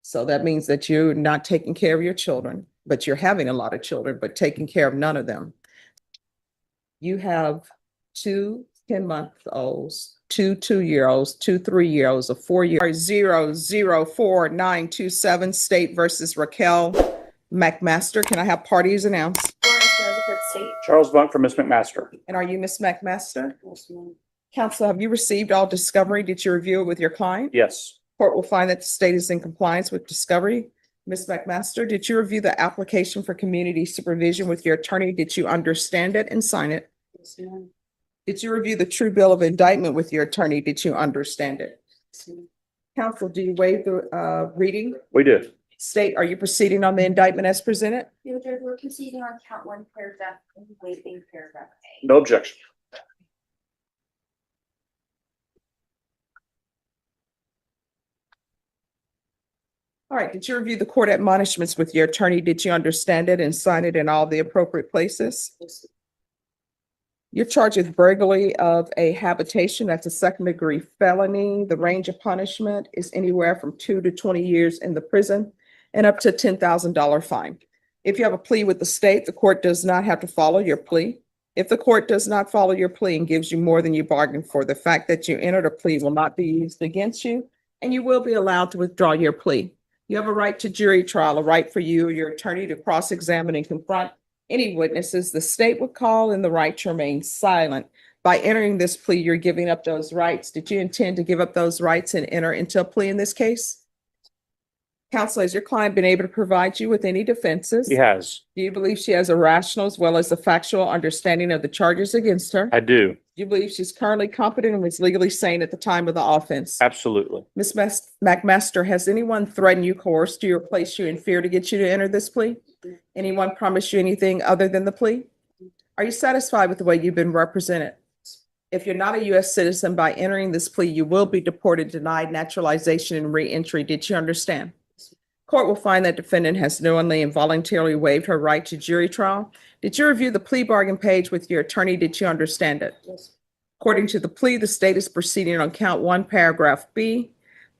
So that means that you're not taking care of your children, but you're having a lot of children, but taking care of none of them. You have two 10-month-olds, two 2-year-olds, two 3-year-olds, a 4-year 0044927 State versus Raquel McMaster. Can I have parties announced? Charles Bunk for Ms. McMaster. And are you Ms. McMaster? Yes, ma'am. Counsel, have you received all discovery? Did you review it with your client? Yes. Court will find that the state is in compliance with discovery. Ms. McMaster, did you review the application for community supervision with your attorney? Did you understand it and sign it? Yes, ma'am. Did you review the true bill of indictment with your attorney? Did you understand it? Yes, ma'am. Counsel, do you waive the reading? We did. State, are you proceeding on the indictment as presented? No, Judge, we're proceeding on count one, paragraph, and waiving paragraph A. No objection. All right, did you review the court admonishments with your attorney? Did you understand it and sign it in all the appropriate places? Yes, You're charged with burglary of a habitation. That's a second-degree felony. The range of punishment is anywhere from 2 to 20 years in the prison and up to a $10,000 fine. If you have a plea with the state, the court does not have to follow your plea. If the court does not follow your plea and gives you more than you bargained for, the fact that you entered a plea will not be used against you, and you will be allowed to withdraw your plea. You have a right to jury trial, a right for you or your attorney to cross-examine and confront any witnesses the state would call, and the right to remain silent. By entering this plea, you're giving up those rights. Did you intend to give up those rights and enter into a plea in this case? Counsel, has your client been able to provide you with any defenses? He has. Do you believe she has a rational as well as a factual understanding of the charges against her? I do. Do you believe she's currently competent and was legally sane at the time of the offense? Absolutely. Ms. McMaster, has anyone threatened you, coerced you, or placed you in fear to get you to enter this plea? Anyone promised you anything other than the plea? Are you satisfied with the way you've been represented? If you're not a U.S. citizen, by entering this plea, you will be deported, denied naturalization, and re-entry. Did you understand? Court will find that defendant has knowingly and voluntarily waived her right to jury trial. Did you review the plea bargain page with your attorney? Did you understand it? yes, According to the plea, the state is proceeding on count one, paragraph B.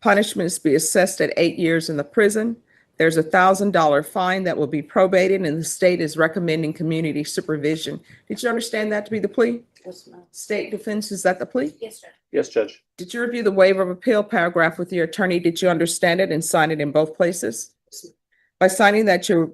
Punishment is to be assessed at 8 years in the prison. There's a $1,000 fine that will be probated, and the state is recommending community supervision. Did you understand that to be the plea? yes, ma'am. State defense, is that the plea? Yes, Judge. Yes, Judge. Did you review the waiver of appeal paragraph with your attorney? Did you understand it and sign it in both places? Yes, ma'am. By signing that you're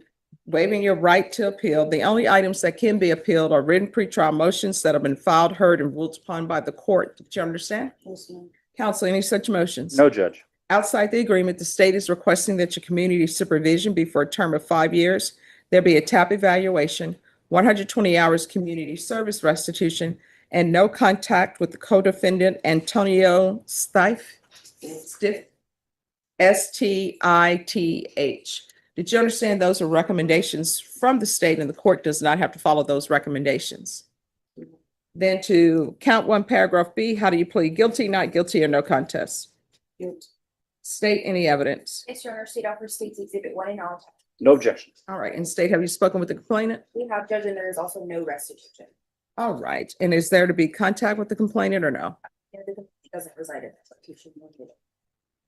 waiving your right to appeal, the only items that can be appealed are written pretrial motions that have been filed, heard, and ruled upon by the court. Did you understand? Yes, ma'am. Counsel, any such motions? No, Judge. Outside the agreement, the state is requesting that your community supervision be for a term of 5 years. There be a TAP evaluation, 120 hours community service restitution, and no contact with the co-defendant Antonio Stiff, Stith. Did you understand those are recommendations from the state, and the court does not have to follow those recommendations? Then to count one, paragraph B, how do you plead? Guilty, not guilty, or no contest? Guilty. State any evidence. Yes, Your Honor, state offers states exhibit 1 and all. No objection. All right, and state, have you spoken with the complainant? We have, Judge, and there is also no restitution. All right, and is there to be contact with the complainant or no? And the complaint doesn't reside in that location.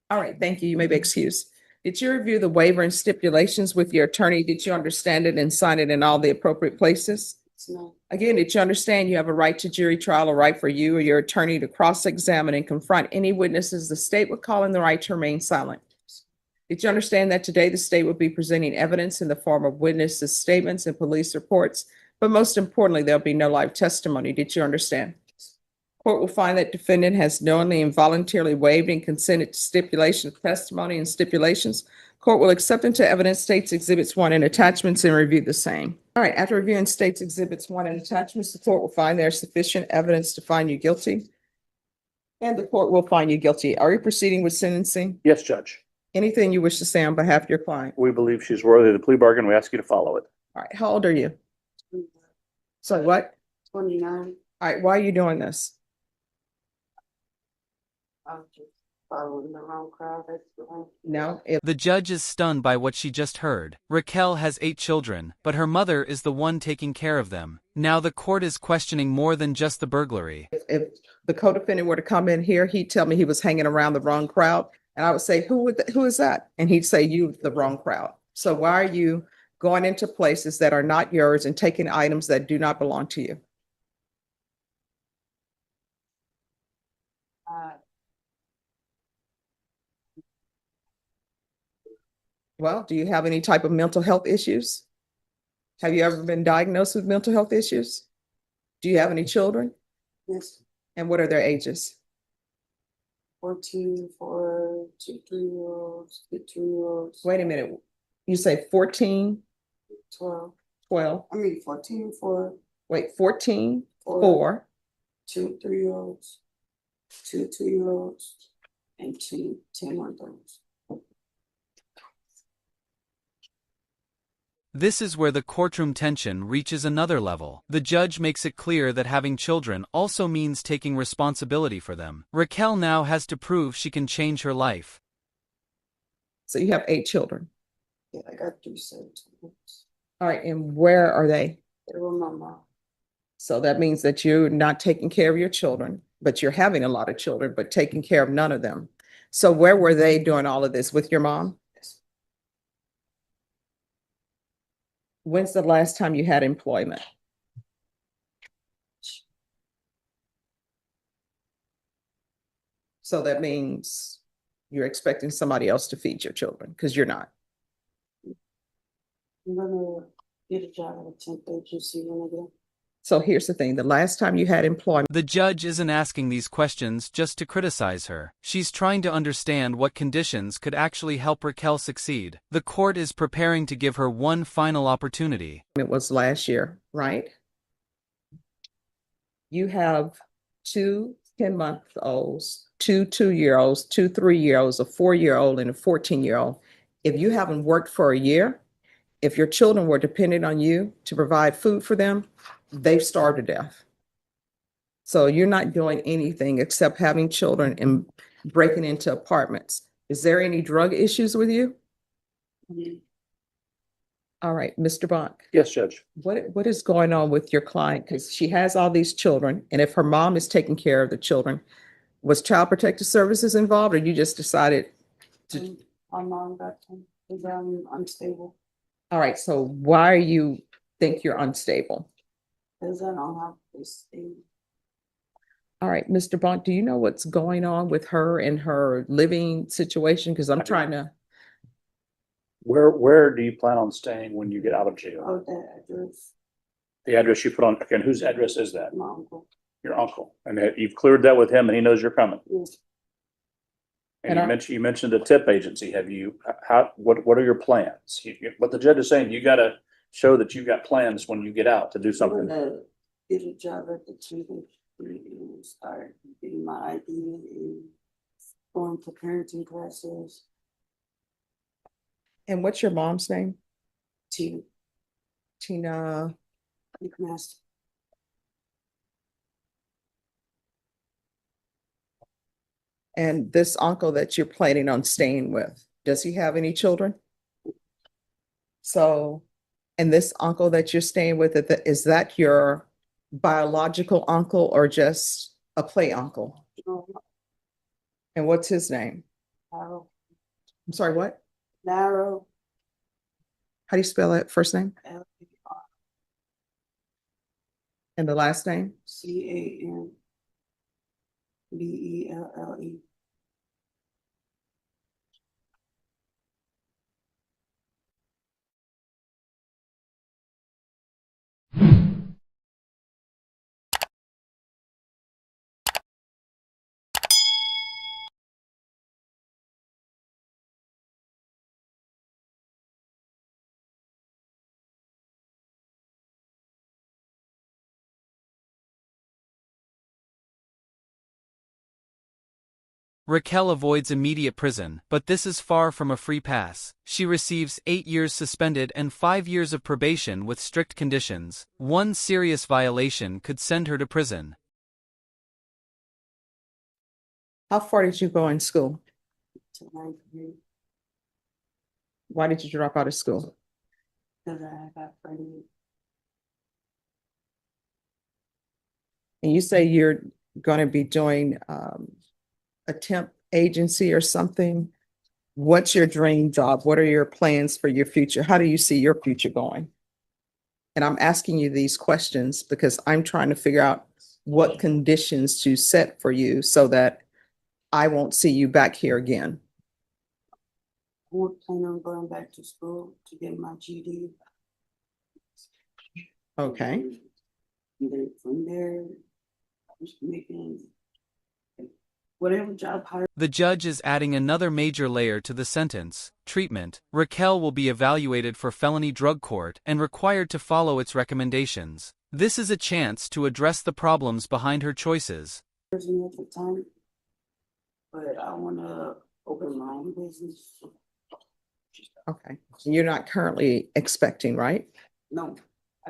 All right, thank you. You may be excused. Did you review the waiver and stipulations with your attorney? Did you understand it and sign it in all the appropriate places? Yes, ma'am. Again, did you understand you have a right to jury trial, a right for you or your attorney to cross-examine and confront any witnesses the state would call, and the right to remain silent? Did you understand that today the state would be presenting evidence in the form of witnesses' statements and police reports, but most importantly, there'll be no live testimony? Did you understand? Court will find that defendant has knowingly and voluntarily waived and consented to stipulation of testimony and stipulations. Court will accept into evidence states exhibits 1 and attachments and review the same. All right, after reviewing states exhibits 1 and attachments, the court will find there is sufficient evidence to find you guilty, and the court will find you guilty. Are you proceeding with sentencing? Yes, Judge. Anything you wish to say on behalf of your client? We believe she's worthy of the plea bargain. We ask you to follow it. All right, how old are you? So what? 29. All right, why are you doing this? I'm just following the wrong crowd. That's wrong. No, The judge is stunned by what she just heard. Raquel has 8 children, but her mother is the one taking care of them. Now the court is questioning more than just the burglary. if the co-defendant were to come in here, he'd tell me he was hanging around the wrong crowd. And I would say, who is that? And he'd say, you, the wrong crowd. So why are you going into places that are not yours and taking items that do not belong to you? Uh, Well, do you have any type of mental health issues? Have you ever been diagnosed with mental health issues? Do you have any children? yes, And what are their ages? 14 for 2 3-year-olds, 2 2-year-olds. Wait a minute. You say 14, 12. 12, 14 for wait, 14, Four. 4, 2 3-year-olds, 2 2-year-olds, and 2 10-month-olds. This is where the courtroom tension reaches another level. The judge makes it clear that having children also means taking responsibility for them. Raquel now has to prove she can change her life. so you have 8 children. Yeah, I got 3 sons. All right, and where are they? They were my mom. So that means that you're not taking care of your children, but you're having a lot of children, but taking care of none of them. So where were they doing all of this with your mom? When's the last time you had employment? So that means you're expecting somebody else to feed your children because you're not. I'm gonna get a job at a temp agency when I get. So here's the thing, the last time you had employment, The judge isn't asking these questions just to criticize her. She's trying to understand what conditions could actually help Raquel succeed. The court is preparing to give her one final opportunity. it was last year, right? You have 2 10-month-olds, 2 2-year-olds, 2 3-year-olds, a 4-year-old, and a 14-year-old. If you haven't worked for a year, if your children were dependent on you to provide food for them, they've starved to death. So you're not doing anything except having children and breaking into apartments. Is there any drug issues with you? Mhm. All right, Mr. Bonk, Yes, Judge. what is going on with your client? Because she has all these children, and if her mom is taking care of the children, was Child Protective Services involved, or you just decided to? And my mom got them because I'm unstable. All right, so why you think you're unstable? Because I don't have this thing. All right, Mr. Bonk, do you know what's going on with her and her living situation? Because I'm trying to, Where do you plan on staying when you get out of jail? Oh, that address, The address you put on, again, whose address is that? my uncle. Your uncle. And that you've cleared that with him and he knows you're coming. Yes, And And you mentioned a tip agency. Have you, what are your plans? What the judge is saying, you gotta show that you've got plans when you get out to do I'm something. gonna get a job at the temp agency and start getting my ID and going to parenting classes. and what's your mom's name? To Tina, McMaster. and this uncle that you're planning on staying with, does he have any children? So, and this uncle that you're staying with, is that your biological uncle or just a play uncle? And what's his name? Narrow, I'm sorry, what? narrow, How do you spell that first name L-A-R-C-A-N. and the last name? B-E-L-L-E. Raquel avoids immediate prison, but this is far from a free pass. She receives 8 years suspended and 5 years of probation with strict conditions. One serious violation could send her to prison. How far did you go in school? To 9th grade, Why did you drop out of school? because I got pregnant. And you say you're going to be doing a temp agency or something. What's your dream job? What are your plans for your future? How do you see your future going? And I'm asking you these questions because I'm trying to figure out what conditions to set for you so that I won't see you back here again. I won't plan on going back to school to get my GD. Okay. And then from there, just making whatever job hire. The judge is adding another major layer to the sentence, treatment. Raquel will be evaluated for felony drug court and required to follow its recommendations. This is a chance to address the problems behind her choices. Person at the time, but I wanna open my own business. Okay. You're not currently expecting, right? No.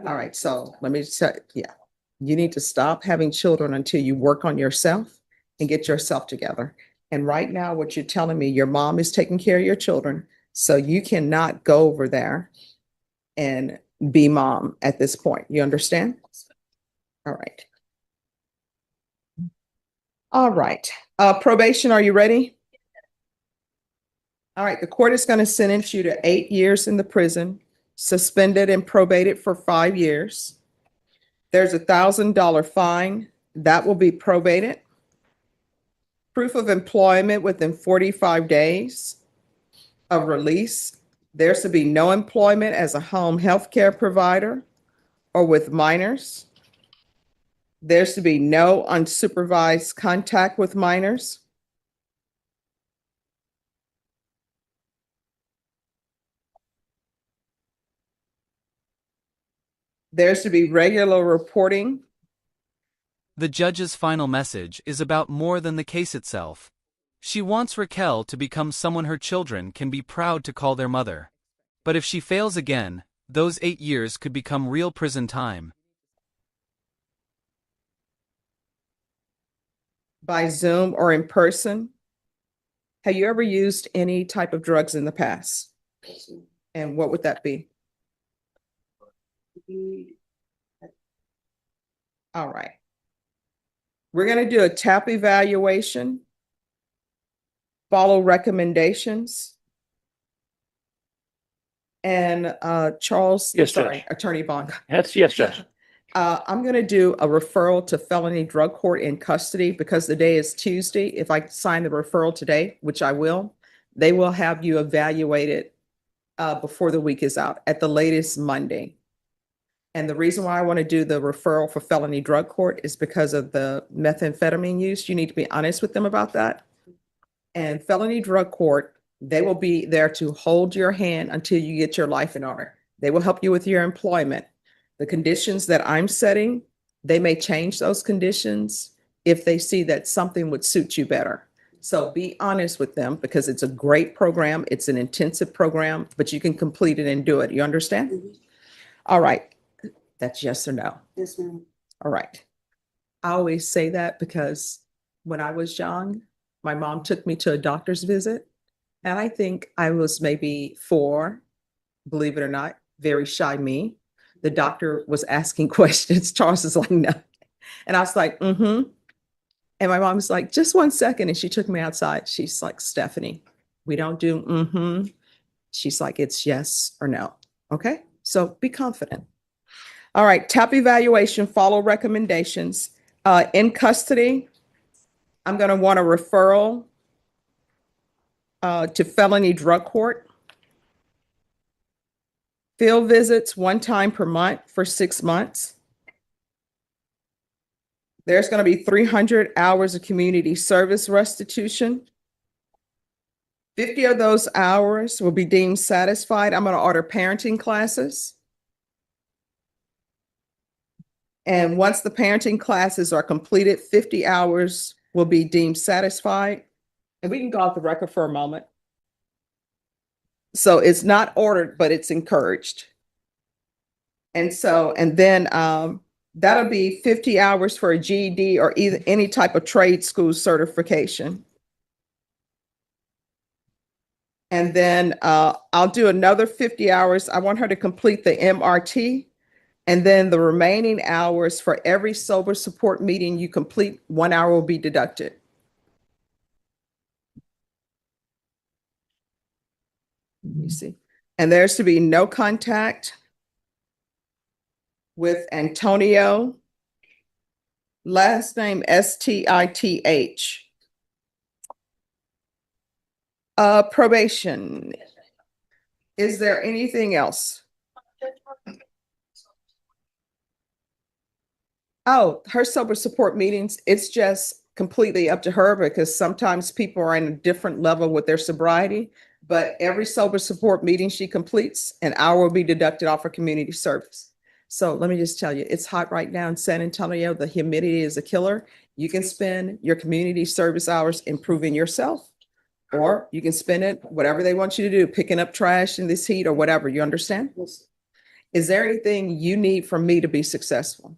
All right. So let me say, yeah, you need to stop having children until you work on yourself and get yourself together. And right now, what you're telling me, your mom is taking care of your children. So you cannot go over there and be mom at this point. You understand? All right. All right. Probation, are you ready? All right. The court is going to sentence you to 8 years in the prison, suspended and probated for 5 years. There's $1,000 fine that will be probated. Proof of employment within 45 days of release. There's to be no employment as a home health care provider or with minors. There's to be no unsupervised contact with minors. There's to be regular reporting. The judge's final message is about more than the case itself. She wants Raquel to become someone her children can be proud to call their mother. But if she fails again, those 8 years could become real prison time. By Zoom or in person. Have you ever used any type of drugs in the past? And what would that be? All right. We're going to do a TAP evaluation, follow recommendations. And Charles, Yes, sorry, Judge. Attorney Bond. Yes, Judge. I'm going to do a referral to felony drug court in custody because the day is Tuesday. If I sign the referral today, which I will, they will have you evaluated before the week is out, at the latest Monday. And the reason why I want to do the referral for felony drug court is because of the methamphetamine use. You need to be honest with them about that. And felony drug court, they will be there to hold your hand until you get your life in order. They will help you with your employment. The conditions that I'm setting, they may change those conditions if they see that something would suit you better. So be honest with them because it's a great program. It's an intensive program, but you can complete it and do it. You understand? Mhm. All right. That's yes or no. Yes, ma'am. All right. I always say that because when I was young, my mom took me to a doctor's visit. And I think I was maybe 4, believe it or not, very shy me. The doctor was asking questions. Charles is like, no. And I was like, mm-hmm. And my mom was like, just 1 second. And she took me outside. She's like, Stephanie, we don't do mm-hmm. She's like, it's yes or no. Okay. So be confident. All right. TAP evaluation, follow recommendations. In custody, I'm going to want a referral to felony drug court. Field visits 1 time per month for 6 months. There's going to be 300 hours of community service restitution. 50 of those hours will be deemed satisfied. I'm going to order parenting classes. And once the parenting classes are completed, 50 hours will be deemed satisfied. And we can go off the record for a moment. So it's not ordered, but it's encouraged. And then that'll be 50 hours for a GED or either any type of trade school certification. And then I'll do another 50 hours. I want her to complete the MRT. And then the remaining hours for every sober support meeting you complete, 1 hour will be deducted. Let me see. And there's to be no contact with Antonio, last name Stith. Probation. Is there anything else? Oh, her sober support meetings, it's just completely up to her because sometimes people are in a different level with their sobriety. But every sober support meeting she completes, an hour will be deducted off her community service. So let me just tell you, it's hot right now in San Antonio. The humidity is a killer. You can spend your community service hours improving yourself, or you can spend it, whatever they want you to do, picking up trash in this heat or whatever. You understand? Is there anything you need from me to be successful?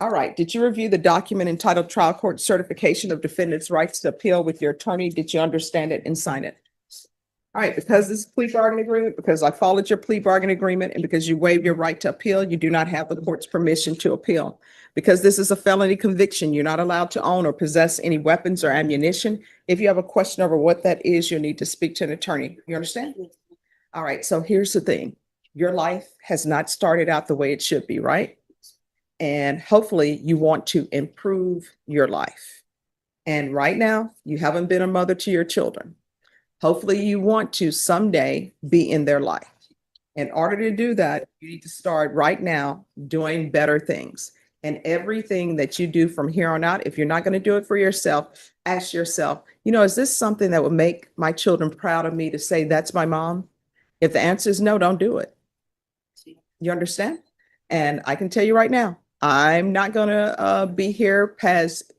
All right. Did you review the document entitled Trial Court Certification of Defendant's Rights to Appeal with your attorney? Did you understand it and sign it? All right. Because this is a plea bargaining agreement, because I followed your plea bargaining agreement, and because you waived your right to appeal, you do not have the court's permission to appeal. Because this is a felony conviction, you're not allowed to own or possess any weapons or ammunition. If you have a question over what that is, you'll need to speak to an attorney. You understand? All right. So here's the thing. Your life has not started out the way it should be, right? And hopefully you want to improve your life. And right now, you haven't been a mother to your children. Hopefully you want to someday be in their life. In order to do that, you need to start right now doing better things. And everything that you do from here on out, if you're not going to do it for yourself, ask yourself, is this something that would make my children proud of me to say, that's my mom? If the answer is no, don't do it. You understand? And I can tell you right now, I'm not going to be here past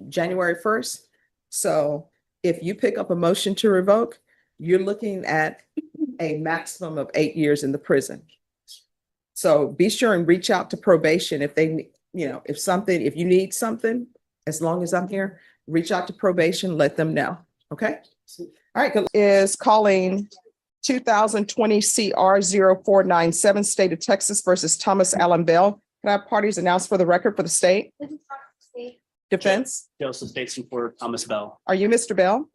January 1st. So if you pick up a motion to revoke, you're looking at a maximum of 8 years in the prison. So be sure and reach out to probation if they, if you need something, as long as I'm here, reach out to probation, let them know. Okay. All right. Is calling 2020 CR 0497 State of Texas versus Thomas Allen Bell. Can I have parties announced for the record for the state? Defense? Joseph Stateson for Thomas Bell. Are you Mr. Bell?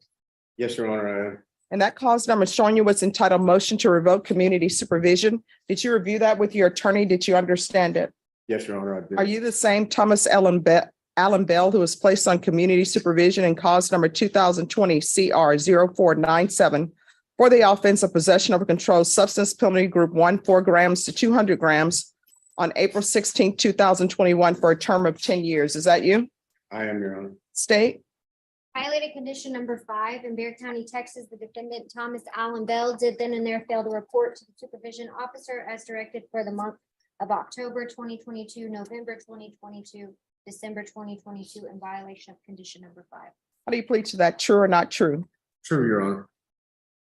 Yes, Your Honor, I am. And that cause number showing you what's entitled motion to revoke community supervision. Did you review that with your attorney? Did you understand it? Yes, Your Honor, I did. Are you the same Thomas Allen Bell who was placed on community supervision in cause number 2020 CR 0497 for the offense of possession of a controlled substance, penalty group 1, 4 grams to 200 grams on April 16, 2021 for a term of 10 years? Is that you? I am, Your Honor. State? Highlighted condition number 5 in Bexar County, Texas, the defendant Thomas Allen Bell did then and there fail to report to the supervision officer as directed for the month of October 2022, November 2022, December 2022 in violation of condition number 5. How do you plead to that? True or not true? True, Your Honor.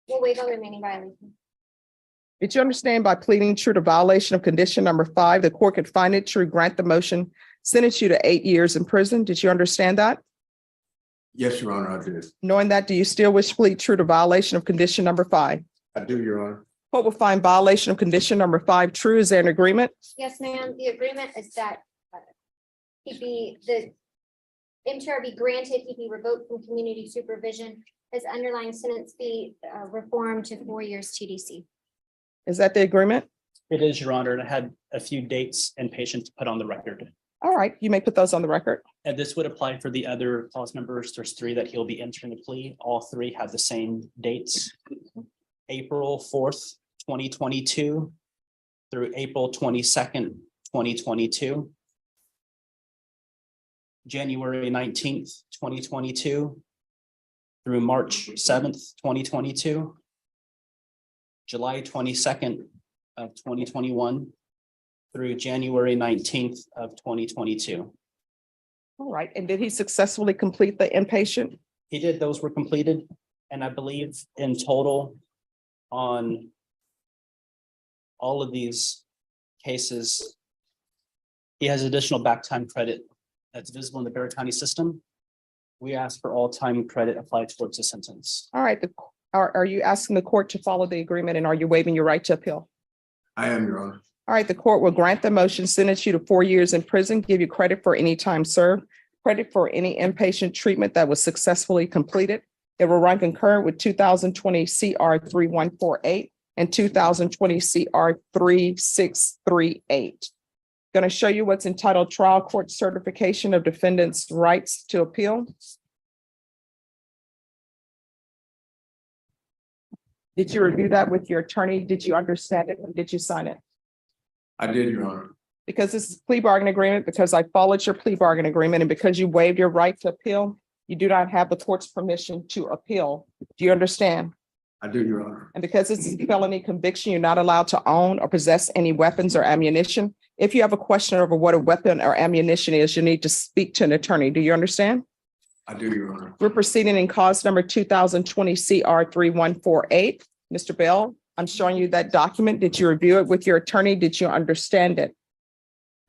We'll waive all remaining violations. Did you understand by pleading true to violation of condition number 5, the court could find it true, grant the motion, sentence you to 8 years in prison? Did you understand that? Yes, Your Honor, I did. Knowing that, do you still wish to plead true to violation of condition number 5? I do, Your Honor. Court will find violation of condition number 5 true. Is there an agreement? Yes, ma'am. The agreement is that the MTR be granted, he be revoked from community supervision. His underlying sentence be reformed to 4 years TDC. Is that the agreement? It is, Your Honor, and I had a few dates and patients put on the record. All right, you may put those on the record. And this would apply for the other clause members. There's 3 that he'll be entering the plea. All 3 have the same dates. April 4th, 2022 through April 22nd, 2022. January 19th, 2022 through March 7th, 2022. July 22nd of 2021 through January 19th of 2022. All right, and did he successfully complete the inpatient? He did, those were completed. And I believe in total on all of these cases, he has additional back time credit that's visible in the Bexar County system. We ask for all time credit applied towards the sentence. All right, are you asking the court to follow the agreement, and are you waiving your right to appeal? I am, Your Honor. All right, the court will grant the motion, sentence you to 4 years in prison, give you credit for any time served, credit for any inpatient treatment that was successfully completed. It will run concurrent with 2020 CR 3148 and 2020 CR 3638. Going to show you what's entitled Trial Court Certification of Defendant's Rights to Appeal. Did you review that with your attorney? Did you understand it? And did you sign it? I did, Your Honor. Because this is a plea bargain agreement, because I followed your plea bargain agreement, and because you waived your right to appeal, you do not have the court's permission to appeal. Do you understand? I do, Your Honor. And because it's a felony conviction, you're not allowed to own or possess any weapons or ammunition. If you have a question over what a weapon or ammunition is, you need to speak to an attorney. Do you understand? I do, Your Honor. We're proceeding in cause number 2020 CR 3148. Mr. Bell, I'm showing you that document. Did you review it with your attorney? Did you understand it?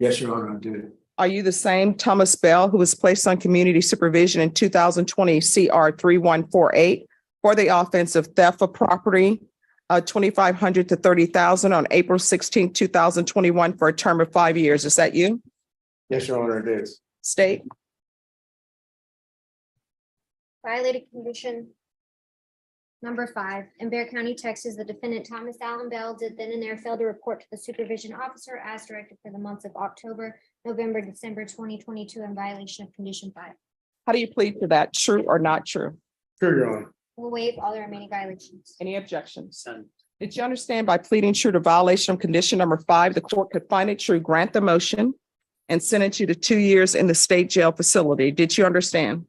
Yes, Your Honor, I did. Are you the same Thomas Bell who was placed on community supervision in 2020 CR 3148 for the offense of theft of property, $2,500 to $30,000 on April 16, 2021 for a term of 5 years? Is that you? Yes, Your Honor, it is. State. Violated condition number 5, in Bear County, Texas, the defendant Thomas Allen Bell did then and there fail to report to the supervision officer as directed for the months of October, November, December 2022 in violation of condition 5. How do you plead to that? True or not true? Sure, Your Honor. We'll waive all the remaining violations. Any objections? None. Did you understand by pleading true to violation of condition number 5, the court could find it true, grant the motion, and sentence you to 2 years in the state jail facility? Did you understand?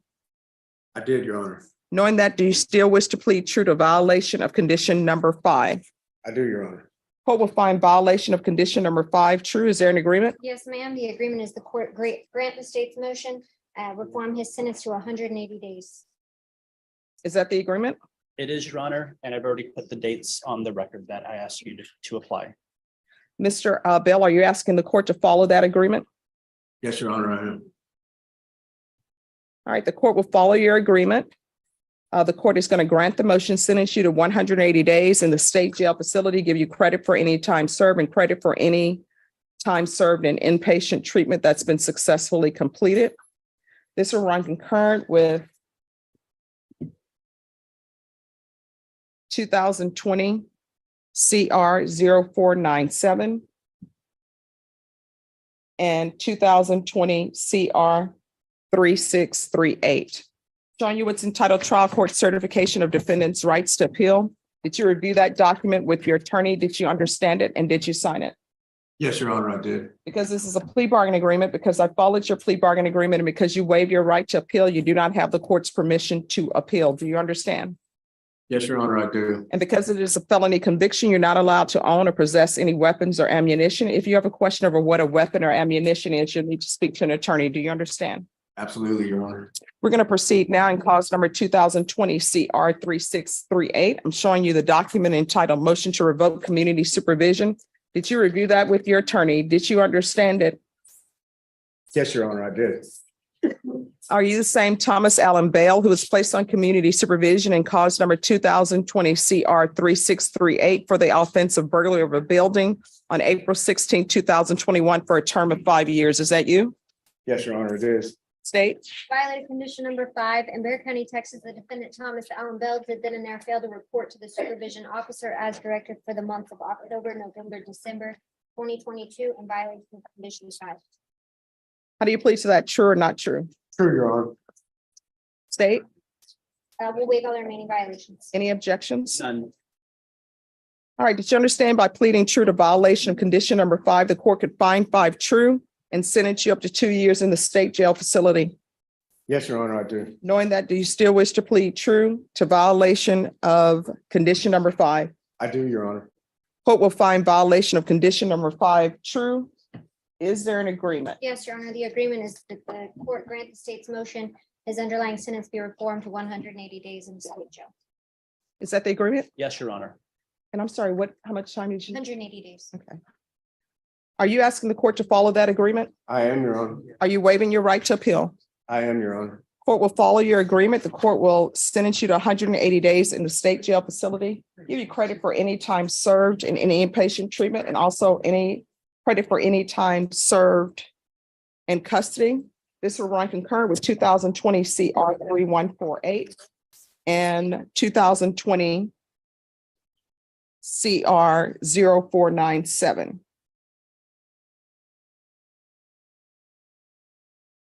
I did, Your Honor. Knowing that, do you still wish to plead true to violation of condition number 5? I do, Your Honor. Court will find violation of condition number 5 true. Is there an agreement? Yes, ma'am. The agreement is the court grant the state's motion, reform his sentence to 180 days. Is that the agreement? It is, Your Honor, and I've already put the dates on the record that I asked you to apply. Mr. Bell, are you asking the court to follow that agreement? Yes, Your Honor, I am. All right, the court will follow your agreement. The court is going to grant the motion, sentence you to 180 days in the state jail facility, give you credit for any time served and credit for any time served in inpatient treatment that's been successfully completed. This will run concurrent with 2020 CR 0497 and 2020 CR 3638. Showing you what's entitled Trial Court Certification of Defendant's Rights to Appeal. Did you review that document with your attorney? Did you understand it? And did you sign it? Yes, Your Honor, I did. Because this is a plea bargain agreement, because I followed your plea bargain agreement, and because you waived your right to appeal, you do not have the court's permission to appeal. Do you understand? Yes, Your Honor, I do. And because it is a felony conviction, you're not allowed to own or possess any weapons or ammunition. If you have a question over what a weapon or ammunition is, you'll need to speak to an attorney. Do you understand? Absolutely, Your Honor. We're going to proceed now in cause number 2020 CR 3638. I'm showing you the document entitled Motion to Revoke Community Supervision. Did you review that with your attorney? Did you understand it? Yes, Your Honor, I did. Are you the same Thomas Allen Bale who was placed on community supervision in cause number 2020 CR 3638 for the offense of burglary of a building on April 16, 2021 for a term of 5 years? Is that you? Yes, Your Honor, it is. State. Violated condition number 5, in Bear County, Texas, the defendant Thomas Allen Bell did then and there fail to report to the supervision officer as directed for the months of October, November, December 2022 in violation of condition 5. How do you plead to that? True or not true? True, Your Honor. State. We'll waive all the remaining violations. Any objections? None. All right. Did you understand by pleading true to violation of condition number 5, the court could find 5 true and sentence you up to 2 years in the state jail facility? Yes, Your Honor, I do. Knowing that, do you still wish to plead true to violation of condition number 5? I do, Your Honor. Court will find violation of condition number 5 true. Is there an agreement? Yes, Your Honor, the agreement is that the court grant the state's motion, his underlying sentence be reformed to 180 days in the state jail. Is that the agreement? Yes, Your Honor. And I'm sorry, how much time did you? 180 days. Okay. Are you asking the court to follow that agreement? I am, Your Honor. Are you waiving your right to appeal? I am, Your Honor. Court will follow your agreement. The court will sentence you to 180 days in the state jail facility, give you credit for any time served in any inpatient treatment, and also any credit for any time served in custody. This will run concurrent with 2020 CR 3148. and 2020 CR 0497.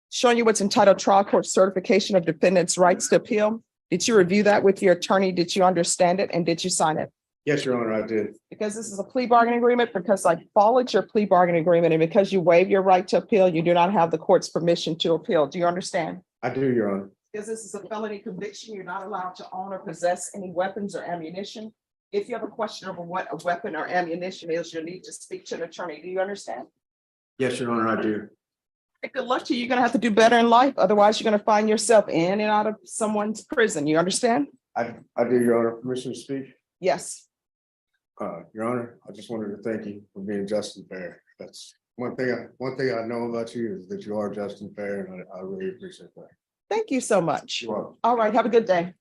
Showing you what's entitled Trial Court Certification of Defendant's Rights to Appeal. Did you review that with your attorney? Did you understand it? And did you sign it? Yes, Your Honor, I did. Because this is a plea bargaining agreement, because I followed your plea bargaining agreement, and because you waive your right to appeal, you do not have the court's permission to appeal. Do you understand? I do, Your Honor. Because this is a felony conviction, you're not allowed to own or possess any weapons or ammunition. If you have a question over what a weapon or ammunition is, you'll need to speak to an attorney. Do you understand? Yes, Your Honor, I do. Hey, good luck to you. You're gonna have to do better in life. Otherwise, you're gonna find yourself in and out of someone's prison. You understand? I do, Your Honor. Permission to speak? Yes. Your Honor, I just wanted to thank you for being just and fair. That's one thing I know about you is that you are just and fair, and I really appreciate that. Thank you so much. You're welcome. All right. Have a good day.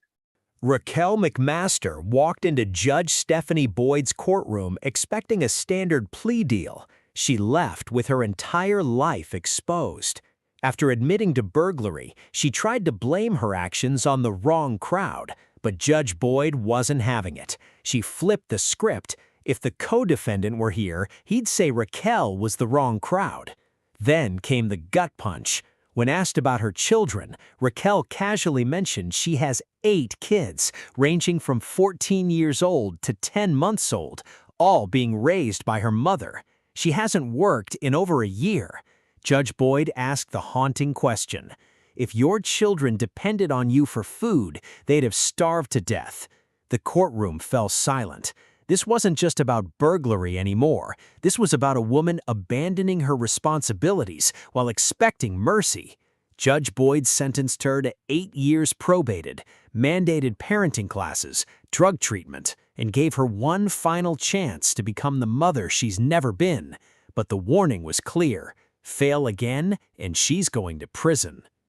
Raquel McMaster walked into Judge Stephanie Boyd's courtroom expecting a standard plea deal. She left with her entire life exposed. After admitting to burglary, she tried to blame her actions on the wrong crowd, but Judge Boyd wasn't having it. She flipped the script. If the co-defendant were here, he'd say Raquel was the wrong crowd. Then came the gut punch. When asked about her children, Raquel casually mentioned she has 8 kids, ranging from 14 years old to 10 months old, all being raised by her mother. She hasn't worked in over a year. Judge Boyd asked the haunting question. If your children depended on you for food, they'd have starved to death. The courtroom fell silent. This wasn't just about burglary anymore. This was about a woman abandoning her responsibilities while expecting mercy. Judge Boyd sentenced her to 8 years probated, mandated parenting classes, drug treatment, and gave her one final chance to become the mother she's never been. But the warning was clear. Fail again, and she's going to prison.